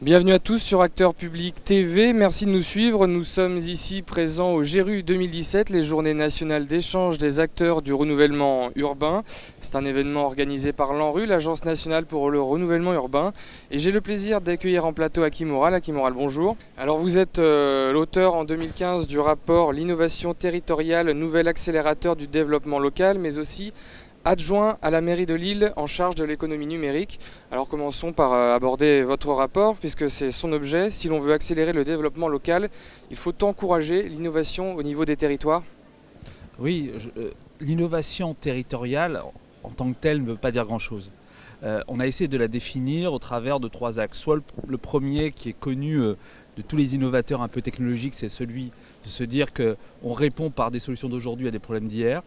Bienvenue à tous sur Acteurs Publics TV, merci de nous suivre. Nous sommes ici présents au GERU 2017, les Journées nationales d'échange des acteurs du renouvellement urbain. C'est un événement organisé par l'ANRU, l'Agence nationale pour le renouvellement urbain. Et j'ai le plaisir d'accueillir en plateau Hakim Oral. Hakim Oral, bonjour. Alors vous êtes l'auteur en 2015 du rapport L'innovation territoriale, nouvel accélérateur du développement local, mais aussi adjoint à la mairie de Lille en charge de l'économie numérique. Alors commençons par aborder votre rapport puisque c'est son objet. Si l'on veut accélérer le développement local, il faut encourager l'innovation au niveau des territoires. Oui, l'innovation territoriale en tant que telle ne veut pas dire grand-chose. On a essayé de la définir au travers de trois axes. Soit le premier qui est connu de tous les innovateurs un peu technologiques, c'est celui de se dire qu'on répond par des solutions d'aujourd'hui à des problèmes d'hier.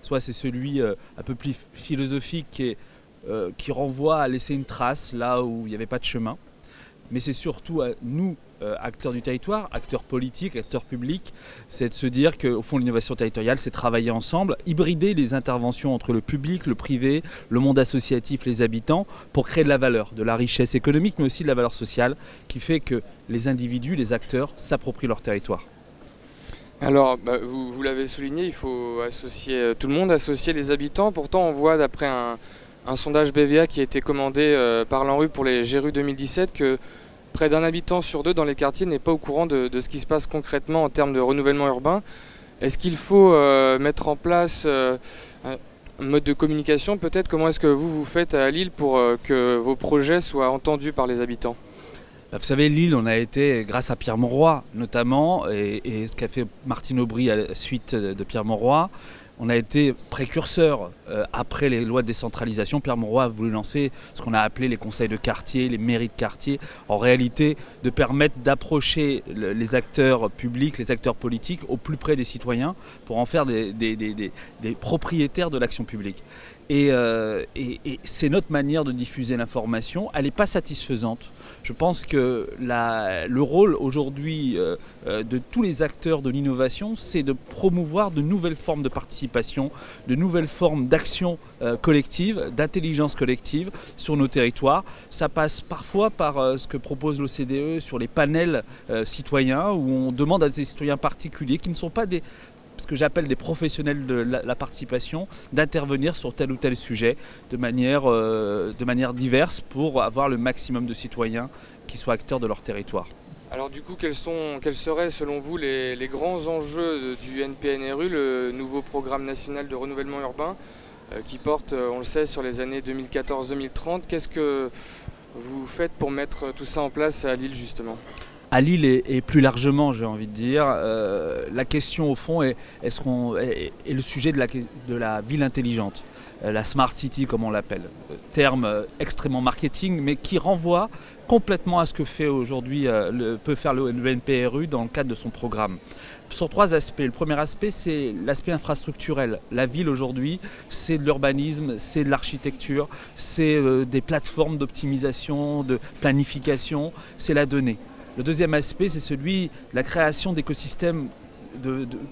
Soit c'est celui un peu plus philosophique qui renvoie à laisser une trace là où il n'y avait pas de chemin. Mais c'est surtout à nous, acteurs du territoire, acteurs politiques, acteurs publics, c'est de se dire qu'au fond l'innovation territoriale, c'est travailler ensemble, hybrider les interventions entre le public, le privé, le monde associatif, les habitants, pour créer de la valeur, de la richesse économique, mais aussi de la valeur sociale, qui fait que les individus, les acteurs, s'approprient leur territoire. Alors, vous l'avez souligné, il faut associer tout le monde, associer les habitants. Pourtant, on voit d'après un sondage BVA qui a été commandé par l'ANRU pour les GERU 2017 que près d'un habitant sur deux dans les quartiers n'est pas au courant de ce qui se passe concrètement en termes de renouvellement urbain. Est-ce qu'il faut mettre en place un mode de communication peut-être? Comment est-ce que vous faites à Lille pour que vos projets soient entendus par les habitants? Vous savez, Lille, on a été, grâce à Pierre Mauroy notamment, et ce qu'a fait Martine Aubry à la suite de Pierre Mauroy, on a été précurseur. Après les lois de décentralisation, Pierre Mauroy a voulu lancer ce qu'on a appelé les conseils de quartier, les mairies de quartier, en réalité de permettre d'approcher les acteurs publics, les acteurs politiques au plus près des citoyens pour en faire des propriétaires de l'action publique. Et c'est notre manière de diffuser l'information. Elle n'est pas satisfaisante. Je pense que le rôle aujourd'hui de tous les acteurs de l'innovation, c'est de promouvoir de nouvelles formes de participation, de nouvelles formes d'action collective, d'intelligence collective sur nos territoires. Ça passe parfois par ce que propose l'OCDE sur les panels citoyens, où on demande à des citoyens particuliers qui ne sont pas ce que j'appelle des professionnels de la participation, d'intervenir sur tel ou tel sujet de manière diverse pour avoir le maximum de citoyens qui soient acteurs de leur territoire. Alors du coup, quels seraient selon vous les grands enjeux du NPNRU, le nouveau programme national de renouvellement urbain qui porte, on le sait, sur les années 2014-2030? Qu'est-ce que vous faites pour mettre tout ça en place à Lille justement? À Lille et plus largement, j'ai envie de dire, la question au fond est le sujet de la ville intelligente, la smart city comme on l'appelle, terme extrêmement marketing mais qui renvoie complètement à ce que fait aujourd'hui, peut faire le NPNRU dans le cadre de son programme. Sur trois aspects. Le premier aspect, c'est l'aspect infrastructurel. La ville aujourd'hui, c'est de l'urbanisme, c'est de l'architecture, c'est des plateformes d'optimisation, de planification, c'est la donnée. Le deuxième aspect, c'est celui de la création d'écosystèmes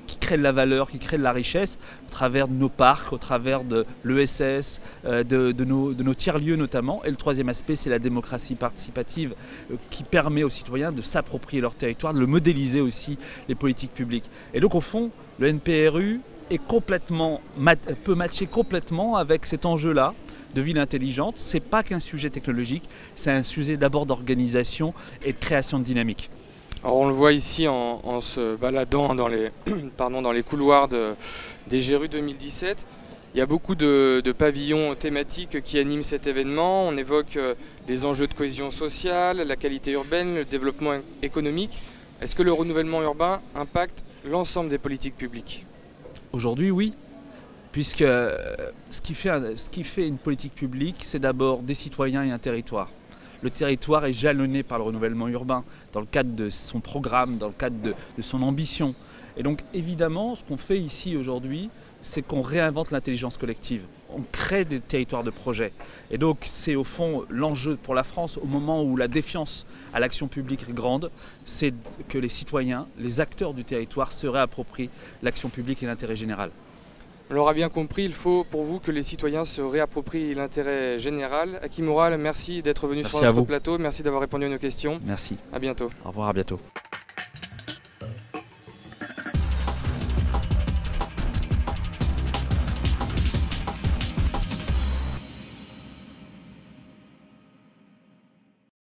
qui créent de la valeur, qui créent de la richesse, au travers de nos parcs, au travers de l'ESS, de nos tiers-lieux notamment. Et le troisième aspect, c'est la démocratie participative qui permet aux citoyens de s'approprier leur territoire, de le modéliser aussi, les politiques publiques. Et donc au fond, le NPNRU peut matcher complètement avec cet enjeu-là de ville intelligente. C'est pas qu'un sujet technologique, c'est un sujet d'abord d'organisation et de création de dynamique. Alors on le voit ici en se baladant dans les couloirs des GERU 2017. Il y a beaucoup de pavillons thématiques qui animent cet événement. On évoque les enjeux de cohésion sociale, la qualité urbaine, le développement économique. Est-ce que le renouvellement urbain impacte l'ensemble des politiques publiques? Aujourd'hui, oui. Puisque ce qui fait une politique publique, c'est d'abord des citoyens et un territoire. Le territoire est jalonné par le renouvellement urbain, dans le cadre de son programme, dans le cadre de son ambition. Et donc évidemment, ce qu'on fait ici aujourd'hui, c'est qu'on réinvente l'intelligence collective. On crée des territoires de projet. Et donc c'est au fond l'enjeu pour la France, au moment où la défiance à l'action publique est grande, c'est que les citoyens, les acteurs du territoire se réapproprient l'action publique et l'intérêt général. On l'aura bien compris, il faut pour vous que les citoyens se réapproprient l'intérêt général. Aki Moral, merci d'être venu sur notre plateau, merci d'avoir répondu à nos questions. Merci. À bientôt. Au revoir, à bientôt.